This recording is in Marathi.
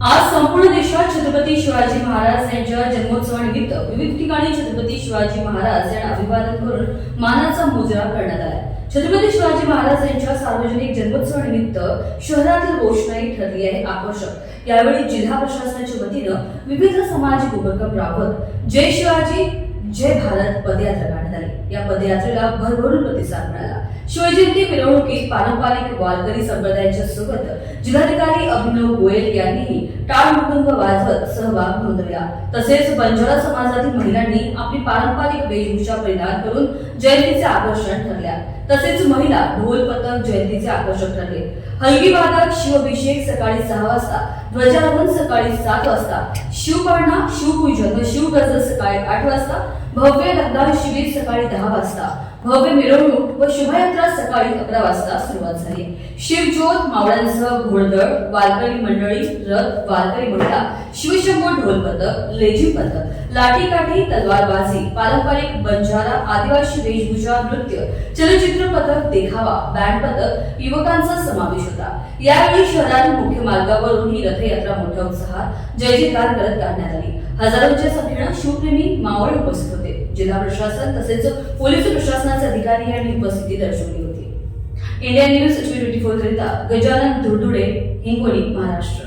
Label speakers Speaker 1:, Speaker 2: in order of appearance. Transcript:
Speaker 1: आज संपूर्ण देशात छत्रपती शिवाजी महाराज यांच्या जन्मोत्सवानिमित्त विविध ठिकाणी छत्रपती शिवाजी महाराज यांना अभिवादन करून मानाचा मुजरा करण्यात आला। छत्रपती शिवाजी महाराज यांच्या सार्वजनिक जन्मोत्सवानिमित्त शहरातील रोषणाई ठरली आहे आकर्षक। यावेळी जिल्हा प्रशासनाच्या वतीनं विविध सामाजिक उपक्रम राबवत जय शिवाजी जय भारत पदयात्रा काढण्यात आली। या पदयात्रेला भरभरून प्रतिसाद मिळाला। शिवजयंती मिरवणुकीत पारंपरिक वारकरी संप्रदायाच्या सोबत जिल्हाधिकारी अभिनव गोयल यांनीही टाळ मृदुंग वाजवत सहभाग नोंदवला। तसेच बंजारा समाजातील महिलांनी आपली पारंपरिक वेशभूषा परिधान करून जयंतीचे आकर्षण ठरल्या। तसेच महिला ढोल पथक जयंतीचे आकर्षक ठरले। हलगी वादक शिवअभिषेक सकाळी 6 वाजता, ध्वजारोहण सकाळी 7 वाजता, शिवपाळणा शिवपूजन व शिवगजर सकाळी 8 वाजता, भव्य रक्तदान शिबिर सकाळी 10 वाजता, भव्य मिरवणूक व शोभायात्रा सकाळी 11 वाजता सुरुवात झाली। शिवज्योत मावळ्यांसह घोडदळ, वारकरी मंडळी, रथ, वारकरी महिला, शिवशंभो ढोल पथक, लेझिम पथक, लाठीकाठी, तलवारबाजी, पारंपरिक बंजारा आदिवासी वेशभूषा, नृत्य, चलचित्र पथक, देखावा, बँड पथक, युवकांचा समावेश होता। यावेळी शहरातील मुख्य मार्गावरून ही रथयात्रा मोठ्या उत्साहात जय जयकार करत काढण्यात आली। हजारोंच्या संख्येने शिवप्रेमी मावळे उपस्थित होते। जिल्हा प्रशासन तसेच पोलीस प्रशासनाचे अधिकारी यांनी उपस्थिती दर्शवली होती। इंडिया न्यूज 24 करिता गजानन धुरडुडे, हिंगोली, महाराष्ट्र।